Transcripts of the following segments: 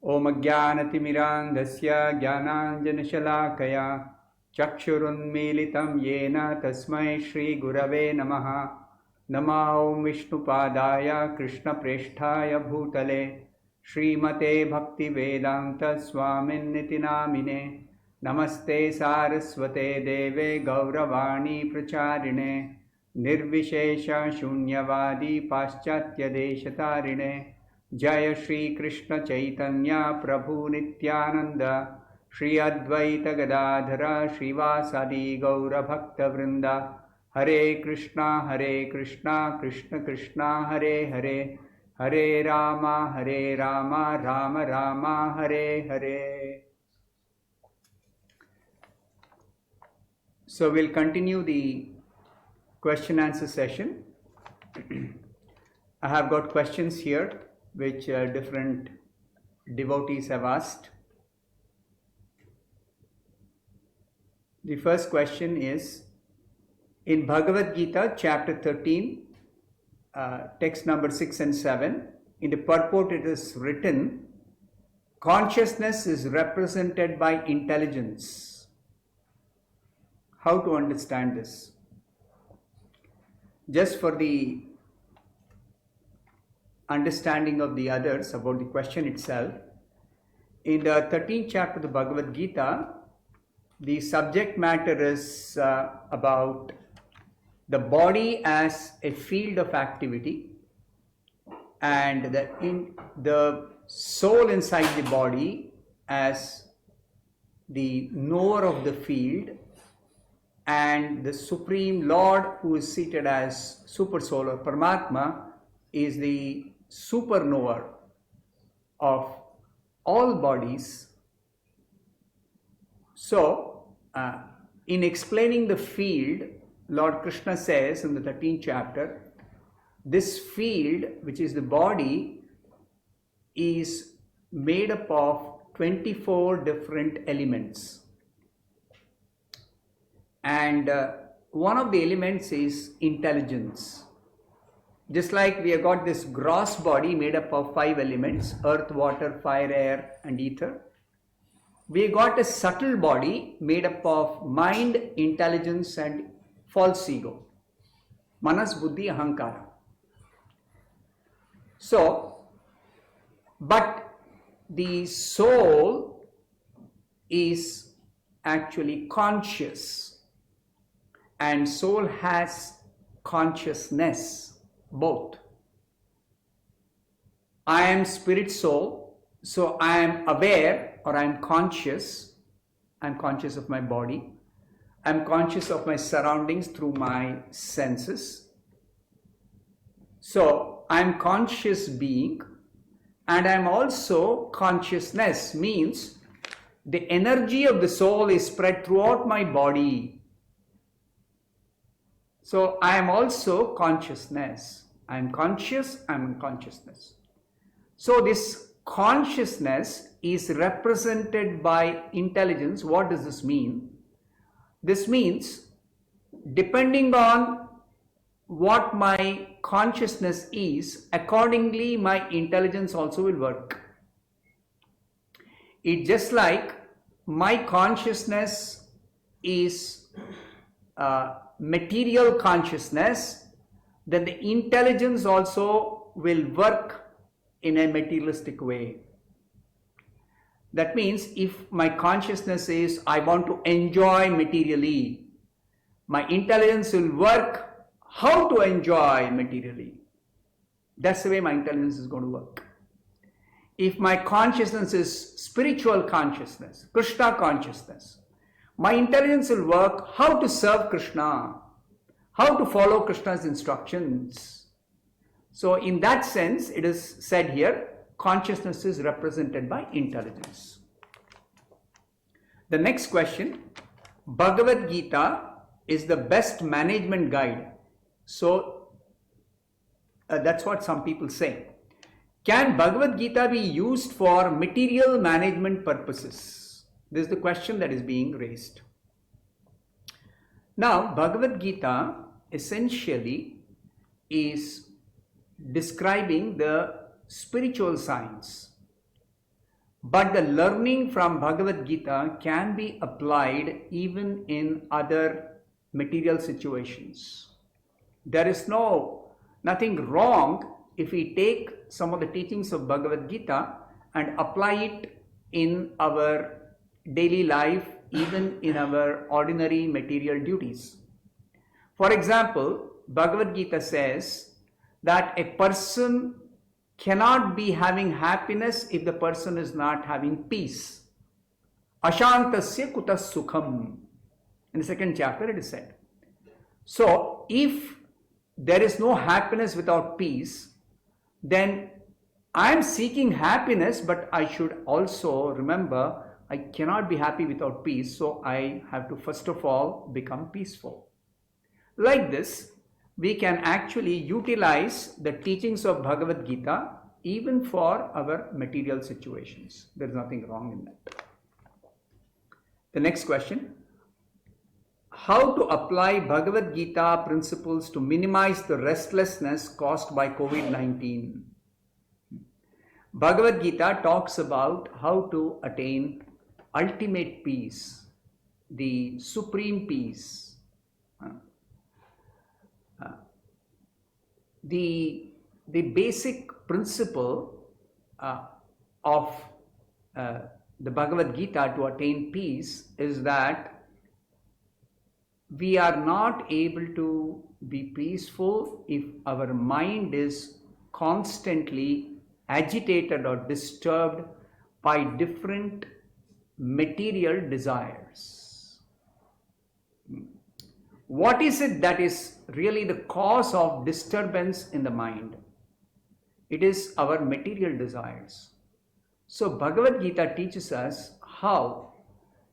Om Ajnanatimirandhasya Jnananjanashalakaya Chakshurunmilitam Yena Tasmai Shri Gurave Namaha. Nama Om Vishnupadaya Krishna Presthaya Bhutale Srimate Bhakti Vedanta Swamin Niti Namine. Namaste Saraswate Deve Gauravani Pracharine Nirvishesha Shunyavadi Paschatya Deshatarine. Jaya Shri Krishna Chaitanya Prabhu Nityananda Shri Advaita Gadadhara Srivasadi Gaura Bhakta Vrinda. Hare Krishna Krishna Krishna Hare Hare Hare Rama Rama Rama Hare Hare. So we'll continue the question answer session. I have got questions here which different devotees have asked. The first question is, in Bhagavad Gita, chapter 13, text number 6 and 7, in the purport it is written, consciousness is represented by intelligence. How to understand this? Just for the understanding of the others about the question itself, in the 13th chapter of the Bhagavad Gita, the subject matter is about the body as a field of activity and the soul inside the body as the knower of the field, and the Supreme Lord who is seated as Super Soul or Paramatma is the super knower of all bodies. So, in explaining the field, Lord Krishna says in the 13th chapter, this field, which is the body, is made up of 24 different elements. And one of the elements is intelligence. Just like we have got this gross body made up of 5 elements, earth, water, fire, air and ether. We got a subtle body made up of mind, intelligence and false ego. Manas, Buddhi, Ahankara. So, but the soul is actually conscious, and soul has consciousness, both. I am spirit soul, so I am aware or I am conscious. I am conscious of my body. I am conscious of my surroundings through my senses. So I am conscious being, and I am also consciousness, means the energy of the soul is spread throughout my body. So I am also consciousness. I am conscious, I am in consciousness. So this consciousness is represented by intelligence. What does this mean? This means, depending on what my consciousness is, accordingly my intelligence also will work. It's just like my consciousness is material consciousness, then the intelligence also will work in a materialistic way. That means if my consciousness is I want to enjoy materially, my intelligence will work how to enjoy materially. That's the way my intelligence is going to work. If my consciousness is spiritual consciousness, Krishna consciousness, my intelligence will work how to serve Krishna, how to follow Krishna's instructions. So in that sense, it is said here, consciousness is represented by intelligence. The next question, Bhagavad Gita is the best management guide. So that's what some people say. Can Bhagavad Gita be used for material management purposes? This is the question that is being raised. Now, Bhagavad Gita essentially is describing the spiritual science. But the learning from Bhagavad Gita can be applied even in other material situations. There is nothing wrong if we take some of the teachings of Bhagavad Gita and apply it in our daily life, even in our ordinary material duties. For example, Bhagavad Gita says that a person cannot be having happiness if the person is not having peace. Ashantasya kutas sukham. In the second chapter it is said. So, if there is no happiness without peace, then I am seeking happiness, but I should also remember I cannot be happy without peace, so I have to first of all become peaceful. Like this, we can actually utilize the teachings of Bhagavad Gita even for our material situations. There is nothing wrong in that. The next question: how to apply Bhagavad Gita principles to minimize the restlessness caused by COVID-19? Bhagavad Gita talks about how to attain ultimate peace, the supreme peace. The basic principle of the Bhagavad Gita to attain peace is that we are not able to be peaceful if our mind is constantly agitated or disturbed by different material desires. What is it that is really the cause of disturbance in the mind? It is our material desires. So Bhagavad Gita teaches us how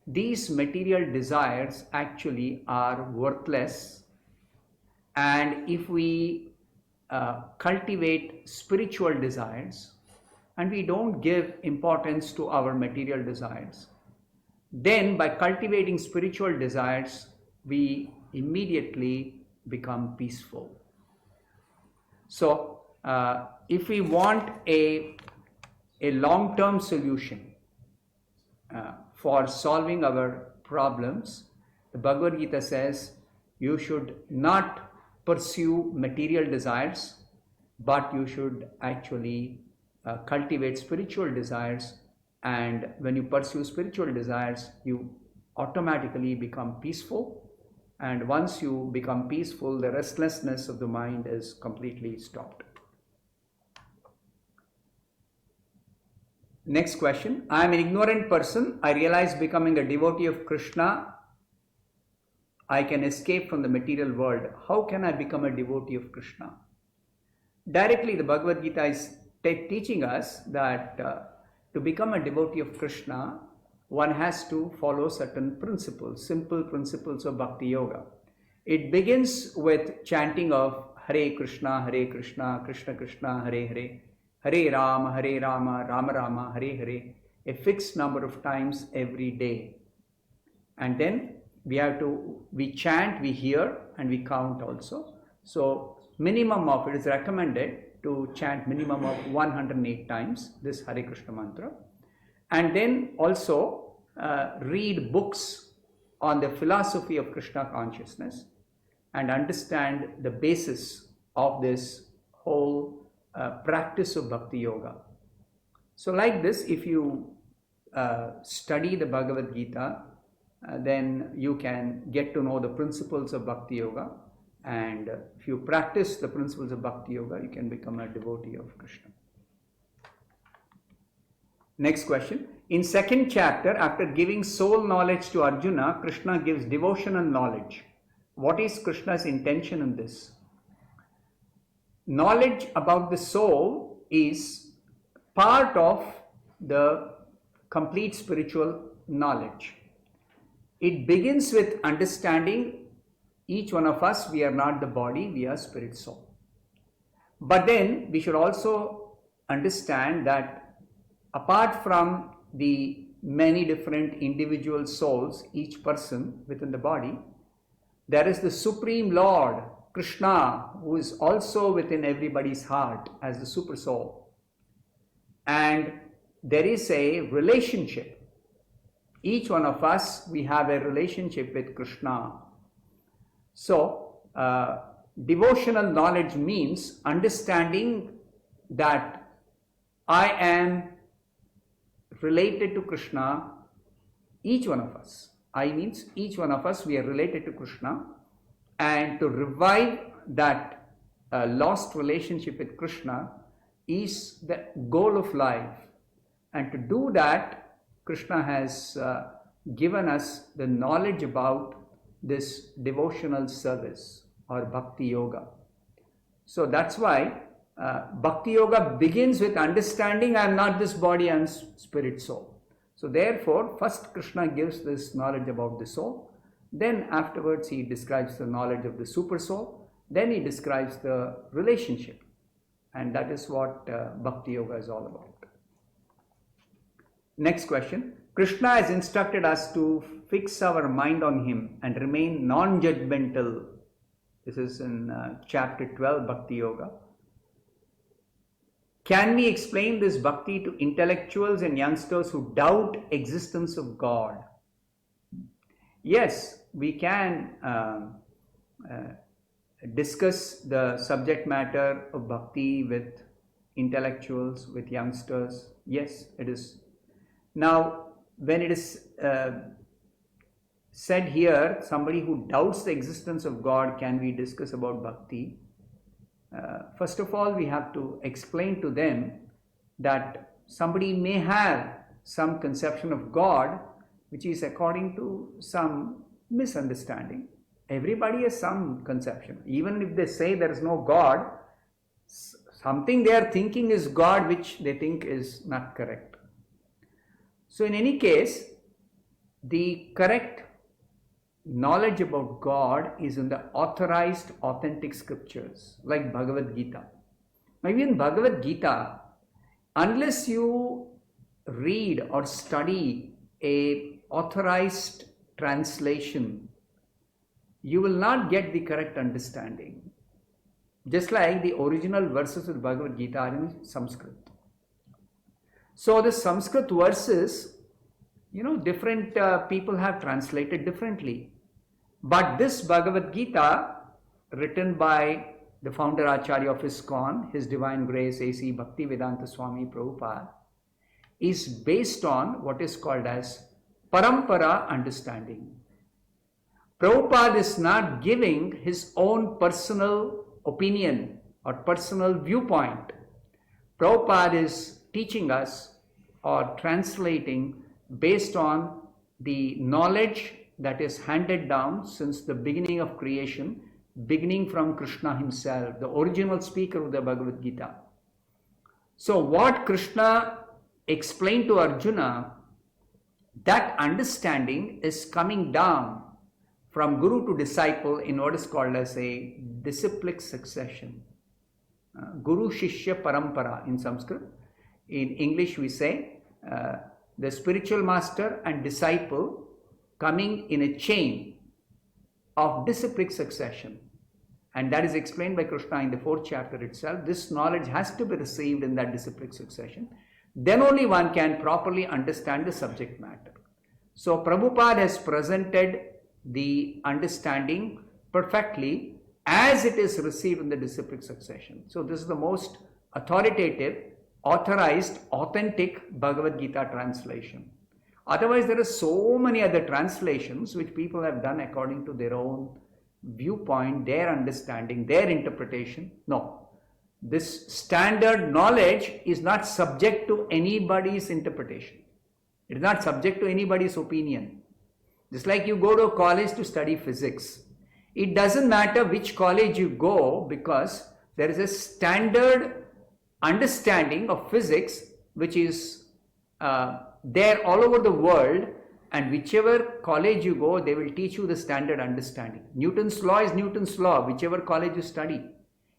these material desires actually are worthless, and if we cultivate spiritual desires and we don't give importance to our material desires, then by cultivating spiritual desires we immediately become peaceful. So if we want a long-term solution for solving our problems, the Bhagavad Gita says you should not pursue material desires, but you should actually cultivate spiritual desires, and when you pursue spiritual desires you automatically become peaceful, and once you become peaceful the restlessness of the mind is completely stopped. Next question: I am an ignorant person. I realize becoming a devotee of Krishna I can escape from the material world. How can I become a devotee of Krishna? Directly the Bhagavad Gita is teaching us that to become a devotee of Krishna one has to follow certain principles, simple principles of Bhakti-Yoga. It begins with chanting of Hare Krishna, Krishna Krishna, Hare Hare, Hare Rama, Rama Rama, Hare Hare, a fixed number of times every day. And then we chant, we hear, and we count also. So minimum of it is recommended to chant minimum of 108 times this Hare Krishna mantra. And then also read books on the philosophy of Krishna consciousness and understand the basis of this whole practice of Bhakti-Yoga. So like this, if you study the Bhagavad Gita, then you can get to know the principles of Bhakti-Yoga, and if you practice the principles of Bhakti-Yoga, you can become a devotee of Krishna. Next question. In second chapter, after giving soul knowledge to Arjuna, Krishna gives devotional knowledge. What is Krishna's intention in this? Knowledge about the soul is part of the complete spiritual knowledge. It begins with understanding each one of us, we are not the body, we are spirit soul. But then we should also understand that apart from the many different individual souls, each person within the body, there is the Supreme Lord, Krishna, who is also within everybody's heart as the super soul. And there is a relationship. Each one of us, we have a relationship with Krishna. So, devotional knowledge means understanding that I am related to Krishna, each one of us. I means each one of us, we are related to Krishna, and to revive that lost relationship with Krishna is the goal of life. And to do that, Krishna has given us the knowledge about this devotional service or Bhakti-Yoga. So that's why Bhakti-Yoga begins with understanding I am not this body, I am spirit soul. So therefore, first Krishna gives this knowledge about the soul. Then afterwards he describes the knowledge of the super soul. Then he describes the relationship. And that is what Bhakti-Yoga is all about. Next question. Krishna has instructed us to fix our mind on him and remain non-judgmental. This is in chapter 12, Bhakti-Yoga. Can we explain this bhakti to intellectuals and youngsters who doubt existence of God? Yes, we can discuss the subject matter of bhakti with intellectuals, with youngsters. Yes, it is. Now, when it is said here, somebody who doubts the existence of God, can we discuss about bhakti? First of all, we have to explain to them that somebody may have some conception of God which is according to some misunderstanding. Everybody has some conception. Even if they say there is no God, something they are thinking is God which they think is not correct. So in any case, the correct knowledge about God is in the authorized, authentic scriptures like Bhagavad Gita. Now even Bhagavad Gita, unless you read or study a authorized translation, you will not get the correct understanding. Just like the original verses of Bhagavad Gita are in Sanskrit. So the Sanskrit verses, different people have translated differently. But this Bhagavad Gita, written by the founder Acharya of ISKCON, His Divine Grace A.C. Bhaktivedanta Swami Prabhupada, is based on what is called as Parampara understanding. Prabhupada is not giving his own personal opinion or personal viewpoint. Prabhupada is teaching us or translating based on the knowledge that is handed down since the beginning of creation, beginning from Krishna himself, the original speaker of the Bhagavad Gita. So what Krishna explained to Arjuna, that understanding is coming down from guru to disciple in what is called as a disciplic succession. Guru Shishya Parampara in Sanskrit. In English we say the spiritual master and disciple coming in a chain of disciplic succession. And that is explained by Krishna in the 4th chapter itself. This knowledge has to be received in that disciplic succession. Then only one can properly understand the subject matter. So Prabhupada has presented the understanding perfectly as it is received in the disciplic succession. So this is the most authoritative, authorized, authentic Bhagavad Gita translation. Otherwise, there are so many other translations which people have done according to their own viewpoint, their understanding, their interpretation. No. This standard knowledge is not subject to anybody's interpretation. It is not subject to anybody's opinion. Just like you go to a college to study physics. It doesn't matter which college you go because there is a standard understanding of physics which is there all over the world, and whichever college you go, they will teach you the standard understanding. Newton's law is Newton's law, whichever college you study.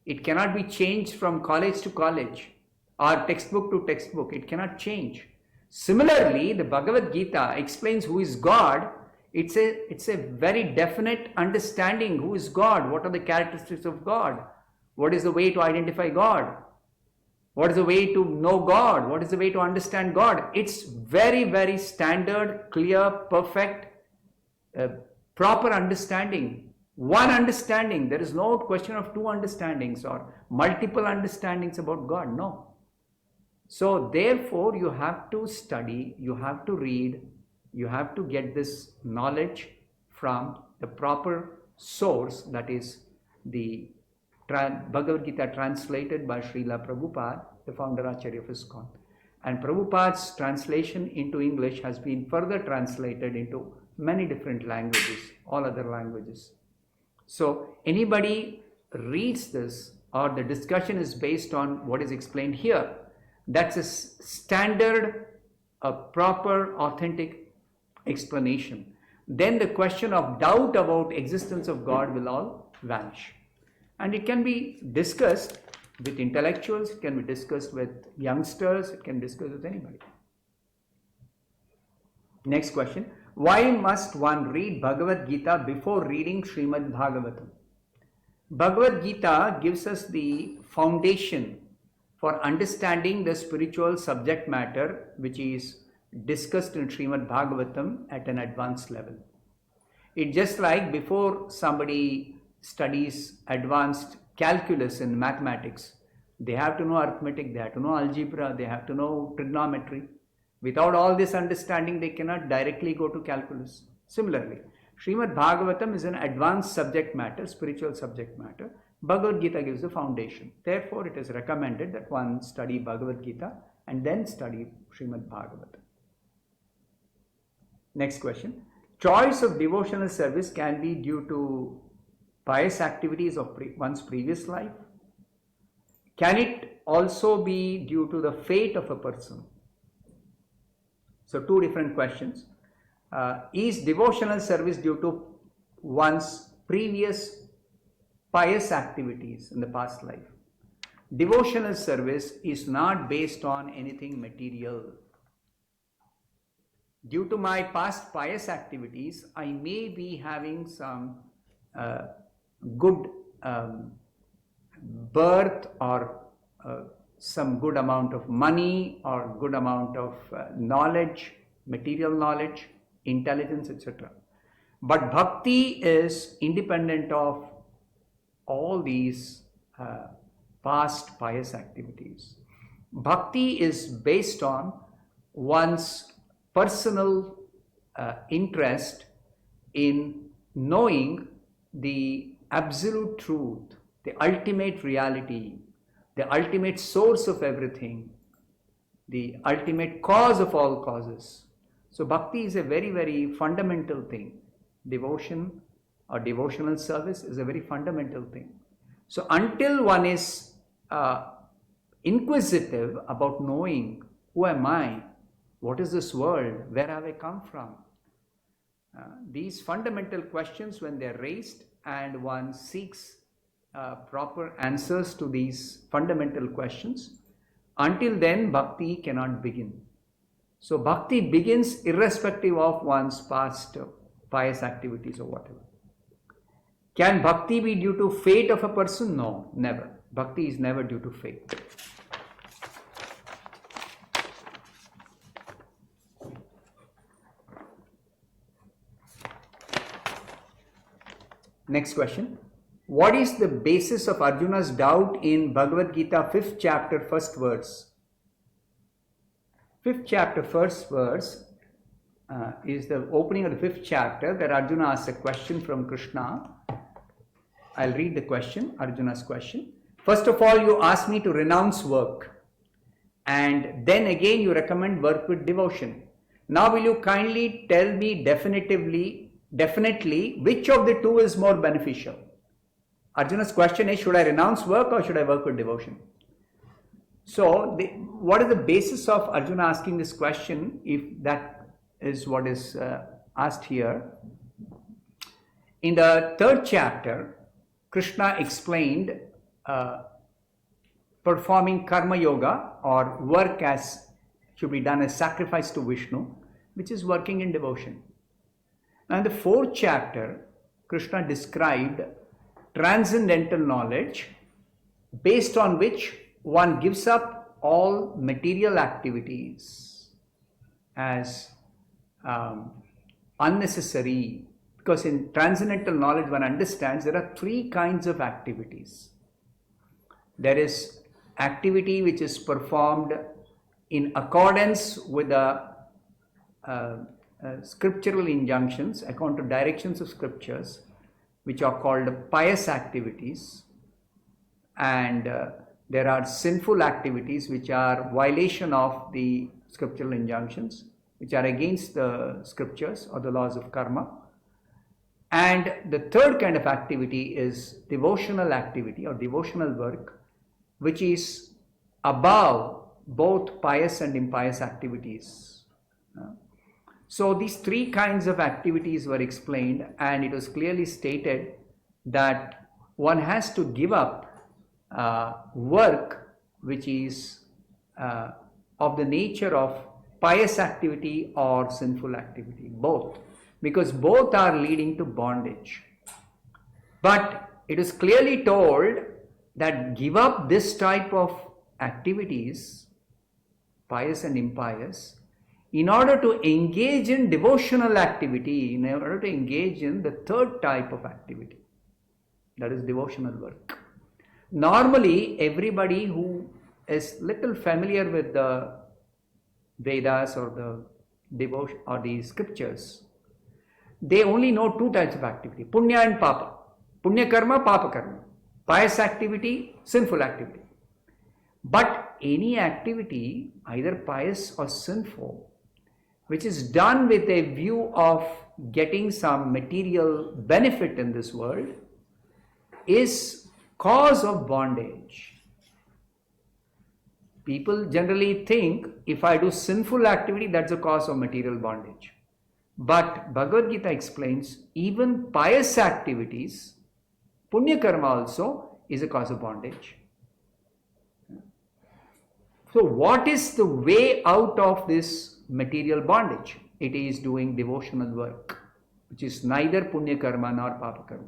It cannot be changed from college to college or textbook to textbook. It cannot change. Similarly, the Bhagavad Gita explains who is God. It's a very definite understanding who is God, what are the characteristics of God, what is the way to identify God, What is the way to know God? What is the way to understand God? It's very, very standard, clear, perfect, proper understanding. One understanding. There is no question of two understandings or multiple understandings about God. No. So therefore you have to study, you have to read, you have to get this knowledge from the proper source, that is the Bhagavad Gita translated by Srila Prabhupada, the founder Acharya of ISKCON. And Prabhupada's translation into English has been further translated into many different languages, all other languages. So anybody reads this, or the discussion is based on what is explained here, that's a standard, a proper, authentic explanation. Then the question of doubt about existence of God will all vanish. And it can be discussed with intellectuals, it can be discussed with youngsters, it can be discussed with anybody. Next question. Why must one read Bhagavad Gita before reading Srimad-Bhagavatam? Bhagavad Gita gives us the foundation for understanding the spiritual subject matter which is discussed in Srimad-Bhagavatam at an advanced level. It's just like before somebody studies advanced calculus in mathematics, they have to know arithmetic, they have to know algebra, they have to know trigonometry. Without all this understanding, they cannot directly go to calculus. Similarly, Srimad-Bhagavatam is an advanced subject matter, spiritual subject matter. Bhagavad Gita gives the foundation. Therefore, it is recommended that one study Bhagavad Gita and then study Srimad-Bhagavatam. Next question. Choice of devotional service can be due to pious activities of one's previous life. Can it also be due to the fate of a person? So two different questions. Is devotional service due to one's previous pious activities in the past life? Devotional service is not based on anything material. Due to my past pious activities, I may be having some good birth or some good amount of money or good amount of knowledge, material knowledge, intelligence, etc. But bhakti is independent of all these past pious activities. Bhakti is based on one's personal interest in knowing the absolute truth, the ultimate reality, the ultimate source of everything, the ultimate cause of all causes. So bhakti is a very, very fundamental thing. Devotion or devotional service is a very fundamental thing. So until one is inquisitive about knowing who am I, what is this world, where have I come from, these fundamental questions, when they are raised and one seeks proper answers to these fundamental questions, until then bhakti cannot begin. So bhakti begins irrespective of one's past pious activities or whatever. Can bhakti be due to fate of a person? No, never. Bhakti is never due to fate. Next question. What is the basis of Arjuna's doubt in Bhagavad Gita 5th chapter 1st verse? 5th chapter 1st verse is the opening of the 5th chapter, where Arjuna asks a question from Krishna. I'll read the question, Arjuna's question. First of all, you ask me to renounce work, and then again you recommend work with devotion. Now will you kindly tell me definitely which of the two is more beneficial? Arjuna's question is, should I renounce work or should I work with devotion? So what is the basis of Arjuna asking this question, if that is what is asked here? In the 3rd chapter, Krishna explained performing karma yoga, or work as should be done as sacrifice to Vishnu, which is working in devotion. Now in the 4th chapter, Krishna described transcendental knowledge based on which one gives up all material activities as unnecessary, because in transcendental knowledge one understands there are three kinds of activities. There is activity which is performed in accordance with the scriptural injunctions, according to directions of scriptures, which are called pious activities, and there are sinful activities which are violation of the scriptural injunctions, which are against the scriptures or the laws of karma. And the third kind of activity is devotional activity or devotional work, which is above both pious and impious activities. So these three kinds of activities were explained, and it was clearly stated that one has to give up work which is of the nature of pious activity or sinful activity, both, because both are leading to bondage. But it is clearly told that give up this type of activities, pious and impious, in order to engage in devotional activity, in order to engage in the third type of activity, that is devotional work. Normally, everybody who is little familiar with the Vedas or the devotion or the scriptures, they only know two types of activity: punya and papa. Punya karma, papa karma. Pious activity, sinful activity. But any activity, either pious or sinful, which is done with a view of getting some material benefit in this world, is cause of bondage. People generally think if I do sinful activity, that's a cause of material bondage. But Bhagavad Gita explains even pious activities, punya karma also, is a cause of bondage. So what is the way out of this material bondage? It is doing devotional work, which is neither punya karma nor papa karma.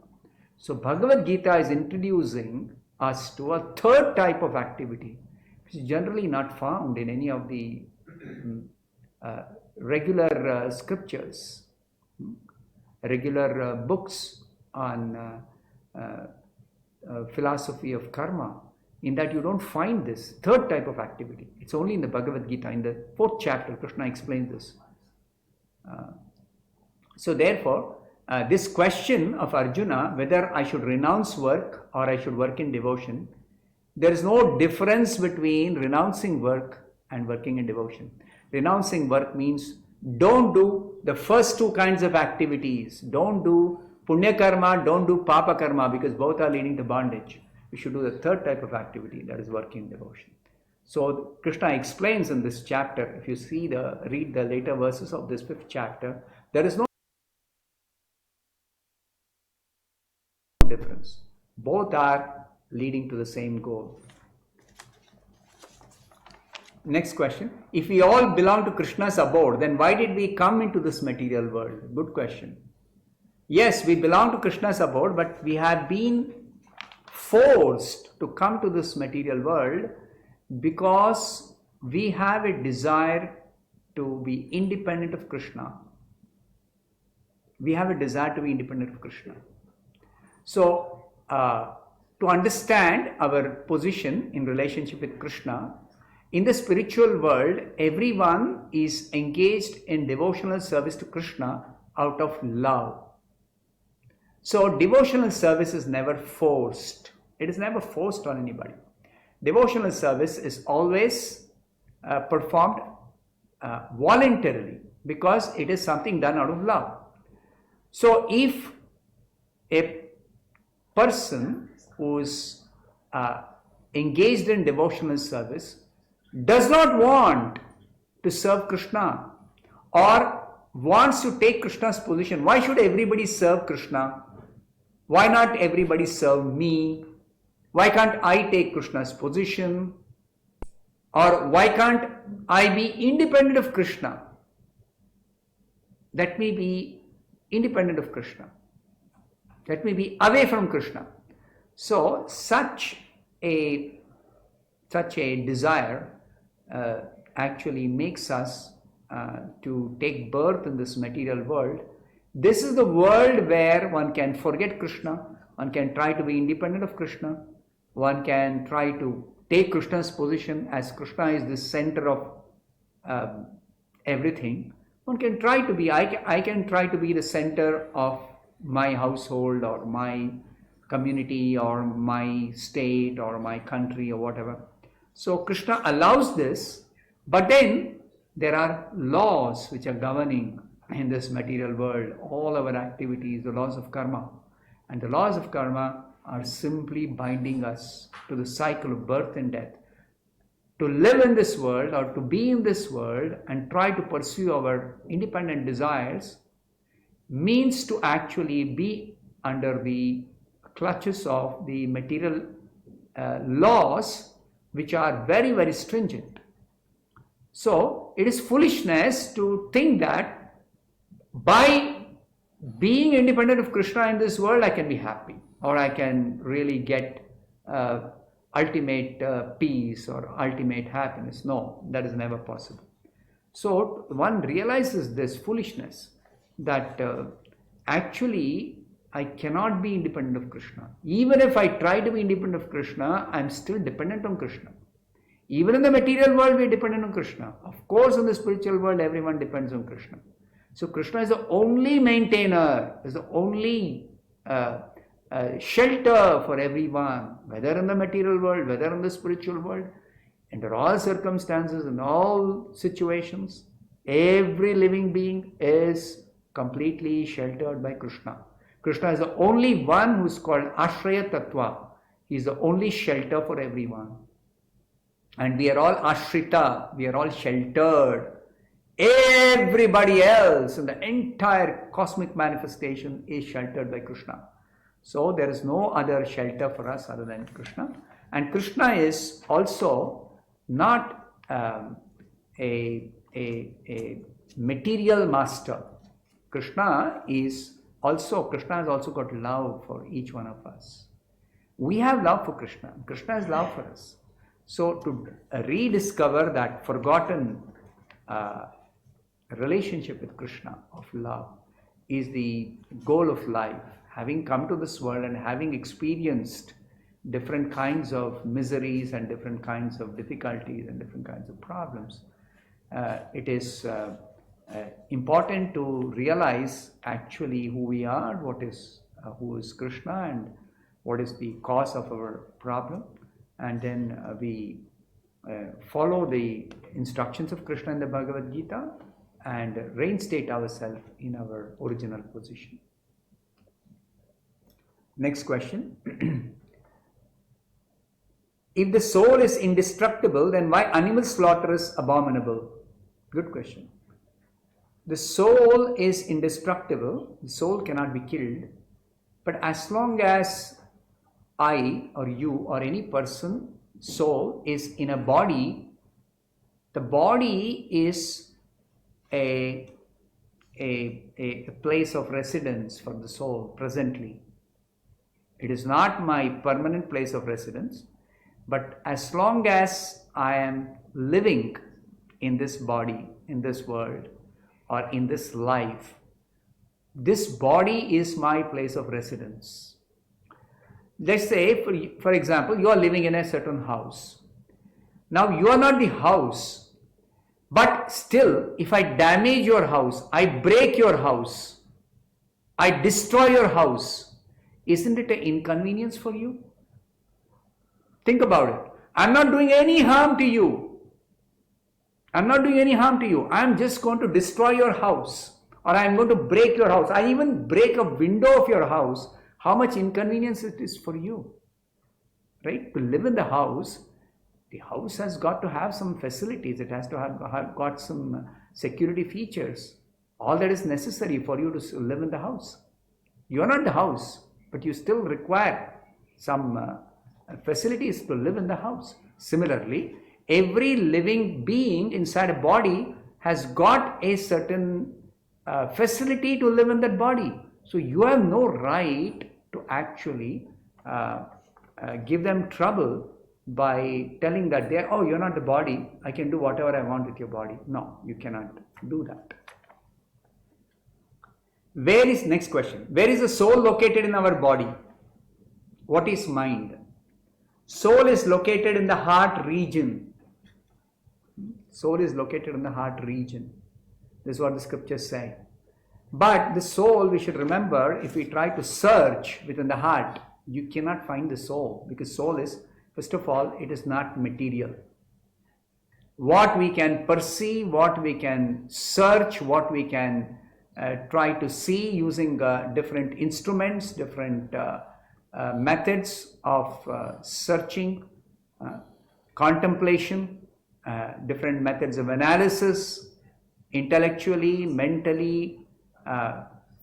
So Bhagavad Gita is introducing us to a third type of activity, which is generally not found in any of the regular scriptures, regular books on philosophy of karma, in that you don't find this third type of activity. It's only in the Bhagavad Gita. In the 4th chapter, Krishna explains this. So therefore, this question of Arjuna, whether I should renounce work or I should work in devotion, there is no difference between renouncing work and working in devotion. Renouncing work means don't do the first two kinds of activities. Don't do punya karma, don't do papa karma, because both are leading to bondage. You should do the third type of activity, that is working in devotion. So Krishna explains in this chapter, if you read the later verses of this 5th chapter, there is no difference. Both are leading to the same goal. Next question. If we all belong to Krishna's abode, then why did we come into this material world? Good question. Yes, we belong to Krishna's abode, but we have been forced to come to this material world because we have a desire to be independent of Krishna. We have a desire to be independent of Krishna. So, to understand our position in relationship with Krishna, in the spiritual world, everyone is engaged in devotional service to Krishna out of love. So, devotional service is never forced. It is never forced on anybody. Devotional service is always performed voluntarily, because it is something done out of love. So, if a person who is engaged in devotional service does not want to serve Krishna or wants to take Krishna's position, why should everybody serve Krishna? Why not everybody serve me? Why can't I take Krishna's position? Or why can't I be independent of Krishna? Let me be independent of Krishna. Let me be away from Krishna. So such a desire actually makes us to take birth in this material world. This is the world where one can forget Krishna, one can try to be independent of Krishna, one can try to take Krishna's position as Krishna is the center of everything. One can try to be, I can try to be the center of my household or my community or my state or my country or whatever. So Krishna allows this, but then there are laws which are governing in this material world, all our activities, the laws of karma. And the laws of karma are simply binding us to the cycle of birth and death. To live in this world or to be in this world and try to pursue our independent desires means to actually be under the clutches of the material laws which are very, very stringent. So it is foolishness to think that by being independent of Krishna in this world I can be happy or I can really get ultimate peace or ultimate happiness. No, that is never possible. So one realizes this foolishness that actually I cannot be independent of Krishna. Even if I try to be independent of Krishna, I am still dependent on Krishna. Even in the material world, we are dependent on Krishna. Of course, in the spiritual world, everyone depends on Krishna. So Krishna is the only maintainer, is the only shelter for everyone, whether in the material world, whether in the spiritual world. Under all circumstances, in all situations, every living being is completely sheltered by Krishna. Krishna is the only one who is called Ashraya Tattva. He is the only shelter for everyone. And we are all Ashrita, we are all sheltered. Everybody else in the entire cosmic manifestation is sheltered by Krishna. So there is no other shelter for us other than Krishna. And Krishna is also not a material master. Krishna has also got love for each one of us. We have love for Krishna. Krishna has love for us. So to rediscover that forgotten relationship with Krishna of love is the goal of life. Having come to this world and having experienced different kinds of miseries and different kinds of difficulties and different kinds of problems, it is important to realize actually who we are, who is Krishna and what is the cause of our problem, and then we follow the instructions of Krishna in the Bhagavad Gita and reinstate ourselves in our original position. Next question. If the soul is indestructible, then why animal slaughter is abominable? Good question. The soul is indestructible, the soul cannot be killed, but as long as I or you or any person, soul is in a body, the body is a place of residence for the soul presently. It is not my permanent place of residence, but as long as I am living in this body, in this world, or in this life, this body is my place of residence. Let's say, for example, you are living in a certain house. Now, you are not the house, but still, if I damage your house, I break your house, I destroy your house, isn't it an inconvenience for you? Think about it. I'm not doing any harm to you. I'm not doing any harm to you. I'm just going to destroy your house, or I'm going to break your house. I even break a window of your house. How much inconvenience it is for you, right? To live in the house has got to have some facilities. It has to have got some security features. All that is necessary for you to live in the house. You are not the house, but you still require some facilities to live in the house. Similarly, every living being inside a body has got a certain facility to live in that body. So you have no right to actually give them trouble by telling that you're not the body, I can do whatever I want with your body. No, you cannot do that. Next question, where is the soul located in our body? What is mind? Soul is located in the heart region. Soul is located in the heart region. This is what the scriptures say. But the soul, we should remember, if we try to search within the heart, you cannot find the soul, because soul is, first of all, it is not material. What we can perceive, what we can search, what we can try to see using different instruments, different methods of searching, contemplation, different methods of analysis, intellectually, mentally,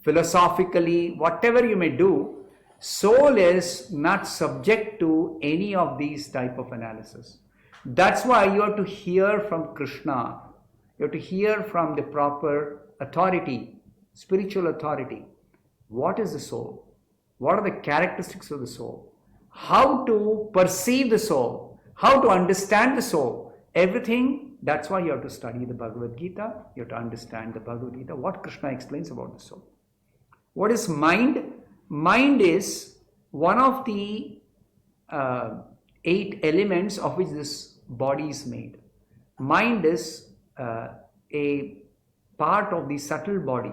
philosophically, whatever you may do, soul is not subject to any of these type of analysis. That's why you have to hear from Krishna. You have to hear from the proper authority, spiritual authority. What is the soul? What are the characteristics of the soul? How to perceive the soul? How to understand the soul? Everything. That's why you have to study the Bhagavad Gita. You have to understand the Bhagavad Gita, what Krishna explains about the soul. What is mind? Mind is one of the 8 elements of which this body is made. Mind is a part of the subtle body.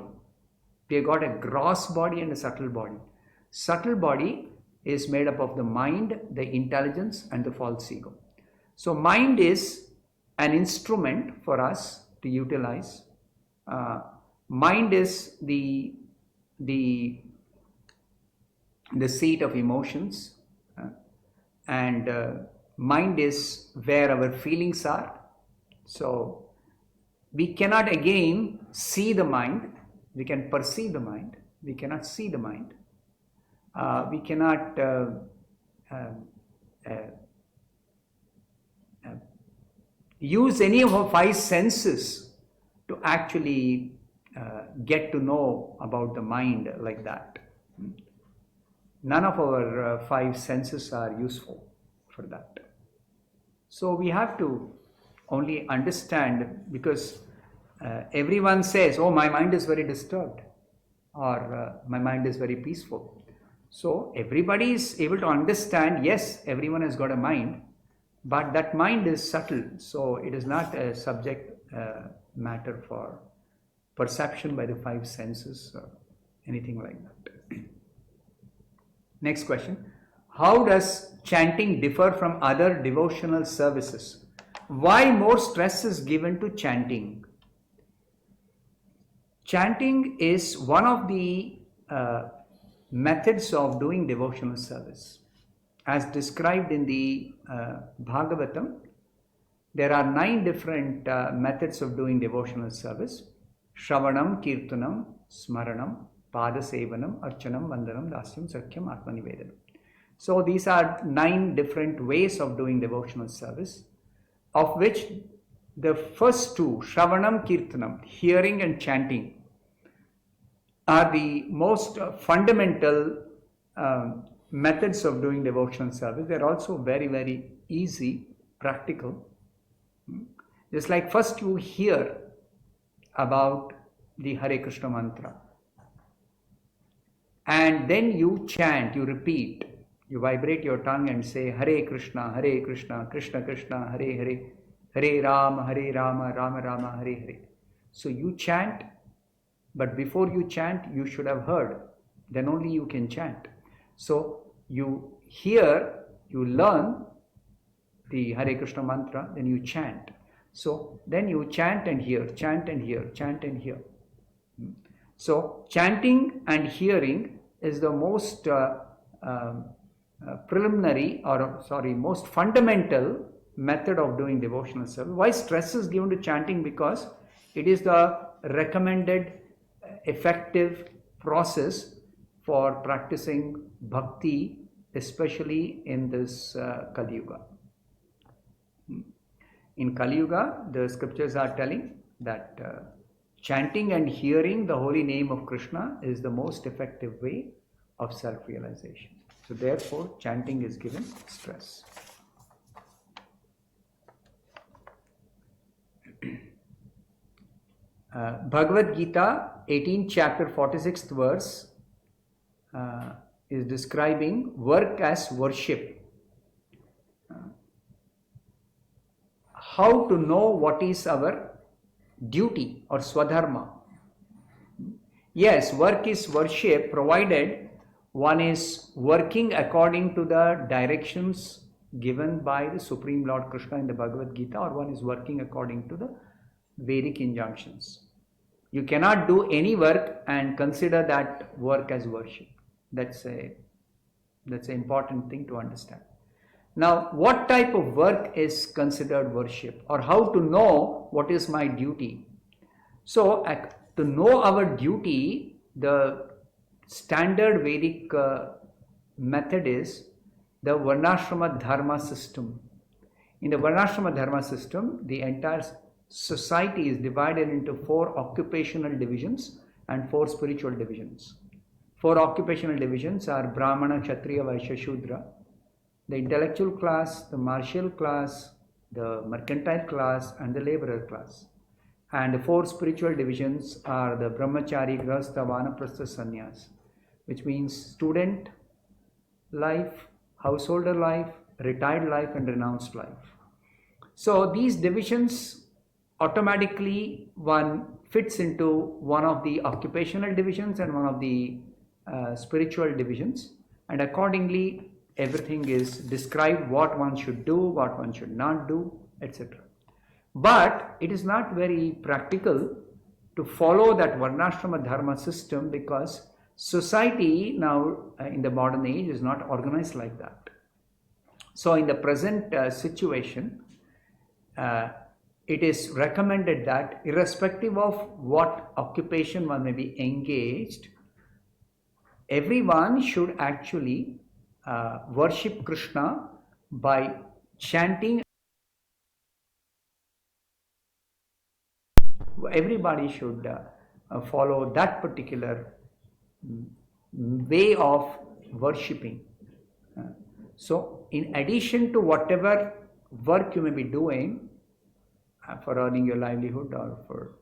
We have got a gross body and a subtle body. Subtle body is made up of the mind, the intelligence, and the false ego. So mind is an instrument for us to utilize. Mind is the seat of emotions, and mind is where our feelings are. So we cannot again see the mind. We can perceive the mind. We cannot see the mind. We cannot use any of our 5 senses to actually get to know about the mind like that. None of our 5 senses are useful for that. So we have to only understand, because everyone says, oh, my mind is very disturbed, or my mind is very peaceful. So everybody is able to understand, yes, everyone has got a mind, but that mind is subtle, so it is not a subject matter for perception by the 5 senses or anything like that. Next question. How does chanting differ from other devotional services? Why more stress is given to chanting? Chanting is one of the methods of doing devotional service. As described in the Bhagavatam, there are 9 different methods of doing devotional service. Shravanam, Kirtanam, Smaranam, Padasevanam, Archanam, Vandanam, Dasyam, Sakyam, Atmanivedanam. So these are 9 different ways of doing devotional service, of which the first 2, Shravanam, Kirtanam, hearing and chanting, are the most fundamental methods of doing devotional service. They are also very, very easy, practical. Just like first you hear about the Hare Krishna mantra, and then you chant, you repeat, you vibrate your tongue and say Hare Krishna, Krishna Krishna, Hare Hare, Hare Rama, Rama Rama, Hare Hare. So you chant, but before you chant, you should have heard. Then only you can chant. So you hear, you learn the Hare Krishna mantra, then you chant. So then you chant and hear, chant and hear, chant and hear. So chanting and hearing is the most most fundamental method of doing devotional service. Why stress is given to chanting? Because it is the recommended effective process for practicing bhakti, especially in this Kali Yuga. In Kali Yuga, the scriptures are telling that chanting and hearing the holy name of Krishna is the most effective way of self-realization. So therefore, chanting is given stress. Bhagavad Gita, 18th chapter, 46th verse, is describing work as worship. How to know what is our duty or Swadharma. Yes, work is worship provided one is working according to the directions given by the Supreme Lord Krishna in the Bhagavad Gita, or one is working according to the Vedic injunctions. You cannot do any work and consider that work as worship. That's an important thing to understand. Now, what type of work is considered worship, or how to know what is my duty? So, to know our duty, the standard Vedic method is the Varnashrama Dharma system. In the Varnashrama Dharma system, the entire society is divided into 4 occupational divisions and 4 spiritual divisions. 4 occupational divisions are Brahmana, Kshatriya, Vaishya, Shudra. The intellectual class, the martial class, the mercantile class, and the laborer class. And the 4 spiritual divisions are the Brahmachari, Grahastha, Vanaprastha, Sannyas, which means student life, householder life, retired life, and renounced life. So these divisions, automatically one fits into one of the occupational divisions and one of the spiritual divisions, and accordingly everything is described, what one should do, what one should not do, etc. But it is not very practical to follow that Varnashrama Dharma system, because society now in the modern age is not organized like that. So in the present situation, it is recommended that irrespective of what occupation one may be engaged, everyone should actually worship Krishna by chanting. Everybody should follow that particular way of worshipping. So in addition to whatever work you may be doing for earning your livelihood, or for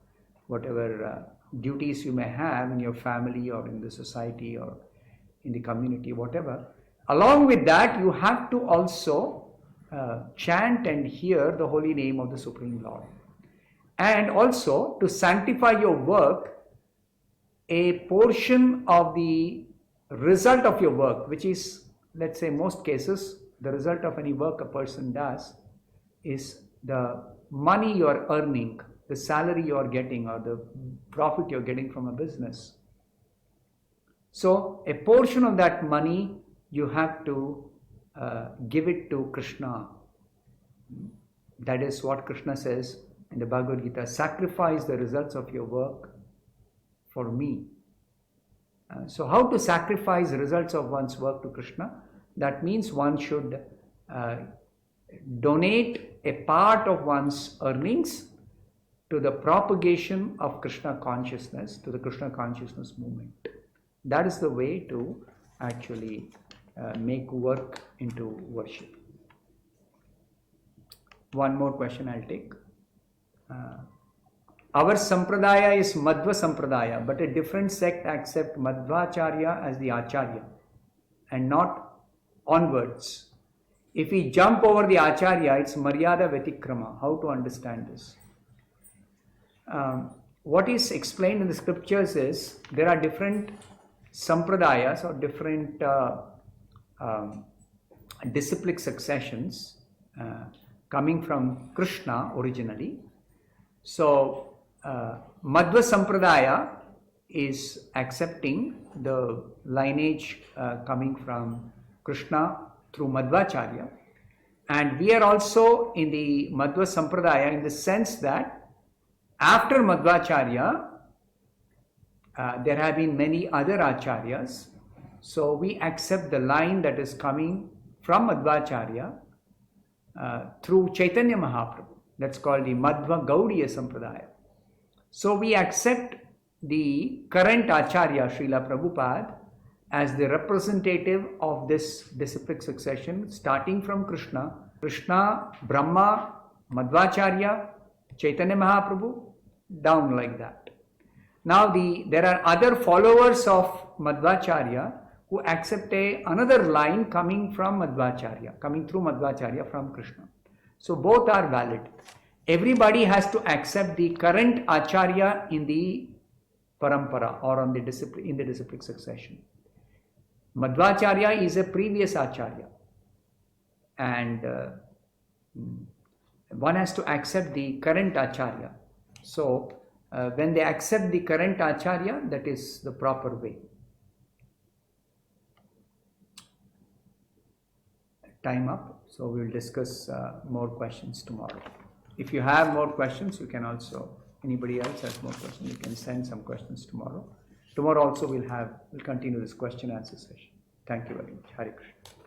whatever duties you may have in your family or in the society or in the community, whatever, along with that you have to also chant and hear the holy name of the Supreme Lord. And also, to sanctify your work, a portion of the result of your work, which is, let's say, most cases, the result of any work a person does is the money you are earning, the salary you are getting, or the profit you are getting from a business. So, a portion of that money you have to give it to Krishna. That is what Krishna says in the Bhagavad Gita: sacrifice the results of your work for me. So how to sacrifice the results of one's work to Krishna? That means one should donate a part of one's earnings to the propagation of Krishna consciousness, to the Krishna consciousness movement. That is the way to actually make work into worship. One more question I'll take. Our sampradaya is Madhva sampradaya, but a different sect accept Madhvacharya as the Acharya and not onwards. If we jump over the Acharya, it's Maryada Vetikrama. How to understand this? What is explained in the scriptures is there are different sampradayas or different disciplic successions coming from Krishna originally. So, Madhva Sampradaya is accepting the lineage coming from Krishna through Madhvacharya, and we are also in the Madhva Sampradaya in the sense that after Madhvacharya there have been many other Acharyas, so we accept the line that is coming from Madhvacharya through Chaitanya Mahaprabhu. That's called the Madhva Gaudiya Sampradaya. So we accept the current Acharya, Srila Prabhupada, as the representative of this disciplic succession starting from Krishna, Brahma, Madhvacharya, Chaitanya Mahaprabhu, down like that. Now there are other followers of Madhvacharya who accept another line coming from Madhvacharya, coming through Madhvacharya from Krishna. So both are valid. Everybody has to accept the current Acharya in the parampara or in the disciplic succession. Madhvacharya is a previous Acharya, and one has to accept the current Acharya. So when they accept the current Acharya, that is the proper way. Time up, so we will discuss more questions tomorrow. If you have more questions, you can also, anybody else has more questions, you can send some questions tomorrow. Tomorrow also we'll continue this question answer session. Thank you very much. Hare Krishna.